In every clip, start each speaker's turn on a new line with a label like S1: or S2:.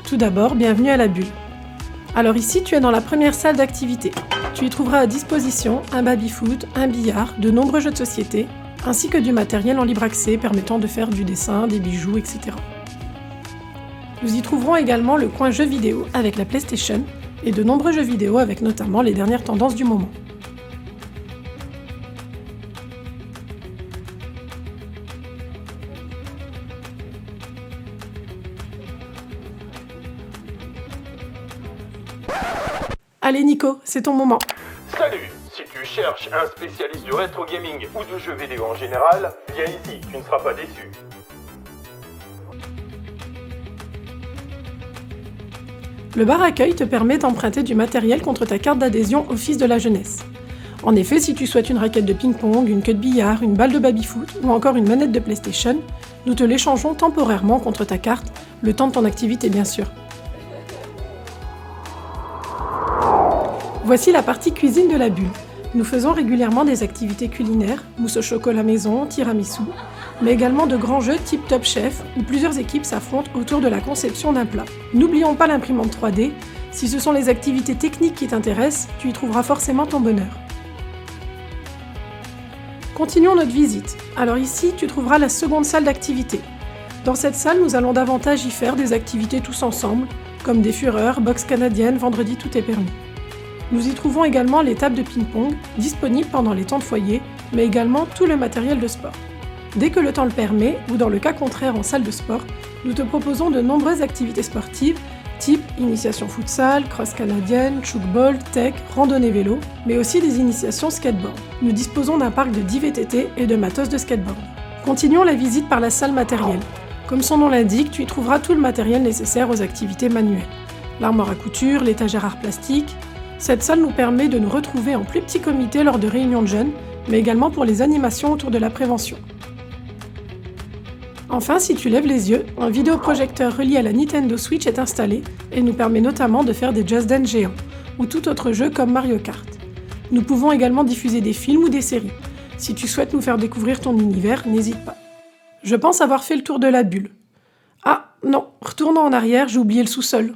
S1: Tout d'abord, bienvenue à la bulle. Alors ici, tu es dans la première salle d'activité. Tu y trouveras à disposition un baby-foot, un billard, de nombreux jeux de société, ainsi que du matériel en libre accès permettant de faire du dessin, des bijoux, etc. Nous y trouverons également le coin jeux vidéo avec la PlayStation et de nombreux jeux vidéo avec notamment les dernières tendances du moment. Allez Nico, c'est ton moment.
S2: Salut! Si tu cherches un spécialiste du rétro gaming ou du jeu vidéo en général, viens ici, tu ne seras pas déçu.
S1: Le bar accueil te permet d'emprunter du matériel contre ta carte d'adhésion Office de la jeunesse. En effet, si tu souhaites une raquette de ping-pong, une queue de billard, une balle de baby-foot ou encore une manette de PlayStation, nous te l'échangeons temporairement contre ta carte, le temps de ton activité bien sûr. Voici la partie cuisine de la bulle. Nous faisons régulièrement des activités culinaires, mousse au chocolat maison, tiramisu, mais également de grands jeux type Top Chef, où plusieurs équipes s'affrontent autour de la conception d'un plat. N'oublions pas l'imprimante 3D, si ce sont les activités techniques qui t'intéressent, tu y trouveras forcément ton bonheur. Continuons notre visite. Alors ici, tu trouveras la seconde salle d'activité. Dans cette salle, nous allons davantage y faire des activités tous ensemble, comme des fureurs, boxe canadienne, vendredi tout est permis. Nous y trouvons également les tables de ping-pong, disponibles pendant les temps de foyer, mais également tout le matériel de sport. Dès que le temps le permet, ou dans le cas contraire en salle de sport, nous te proposons de nombreuses activités sportives, type initiation futsal, cross canadienne, chukball, tech, randonnée vélo, mais aussi des initiations skateboard. Nous disposons d'un parc de 10 VTT et de matos de skateboard. Continuons la visite par la salle matérielle. Comme son nom l'indique, tu y trouveras tout le matériel nécessaire aux activités manuelles. L'armoire à couture, l'étagère art plastique. Cette salle nous permet de nous retrouver en plus petit comité lors de réunions de jeunes, mais également pour les animations autour de la prévention. Enfin, si tu lèves les yeux, un vidéoprojecteur relié à la Nintendo Switch est installé et nous permet notamment de faire des Just Dance géants, ou tout autre jeu comme Mario Kart. Nous pouvons également diffuser des films ou des séries. Si tu souhaites nous faire découvrir ton univers, n'hésite pas. Je pense avoir fait le tour de la bulle. Ah, non, retournons en arrière, j'ai oublié le sous-sol.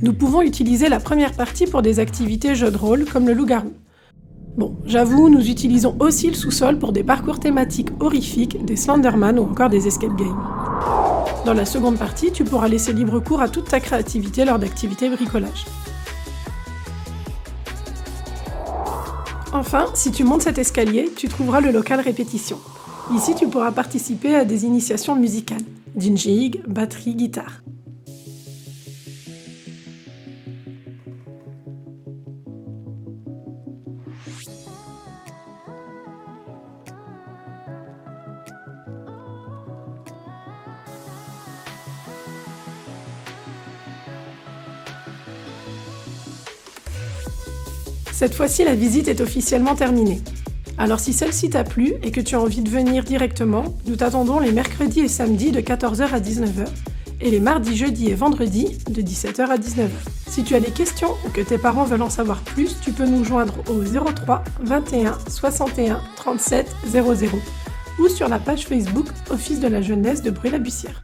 S1: Nous pouvons utiliser la première partie pour des activités jeux de rôle comme le loup-garou. Bon, j'avoue, nous utilisons aussi le sous-sol pour des parcours thématiques horrifiques, des Slenderman ou encore des escape games. Dans la seconde partie, tu pourras laisser libre cours à toute ta créativité lors d'activités bricolage. Enfin, si tu montes cet escalier, tu trouveras le local répétition. Ici, tu pourras participer à des initiations musicales, jig, batterie, guitare. Cette fois-ci, la visite est officiellement terminée. Alors si celle-ci t'a plu et que tu as envie de venir directement, nous t'attendons les mercredis et samedis de 14h à 19h et les mardis, jeudis et vendredis de 17h à 19h. Si tu as des questions ou que tes parents veulent en savoir plus, tu peux nous joindre au 03 21 61 37 00 ou sur la page Facebook Office de la jeunesse de Bruy-la-Bussière.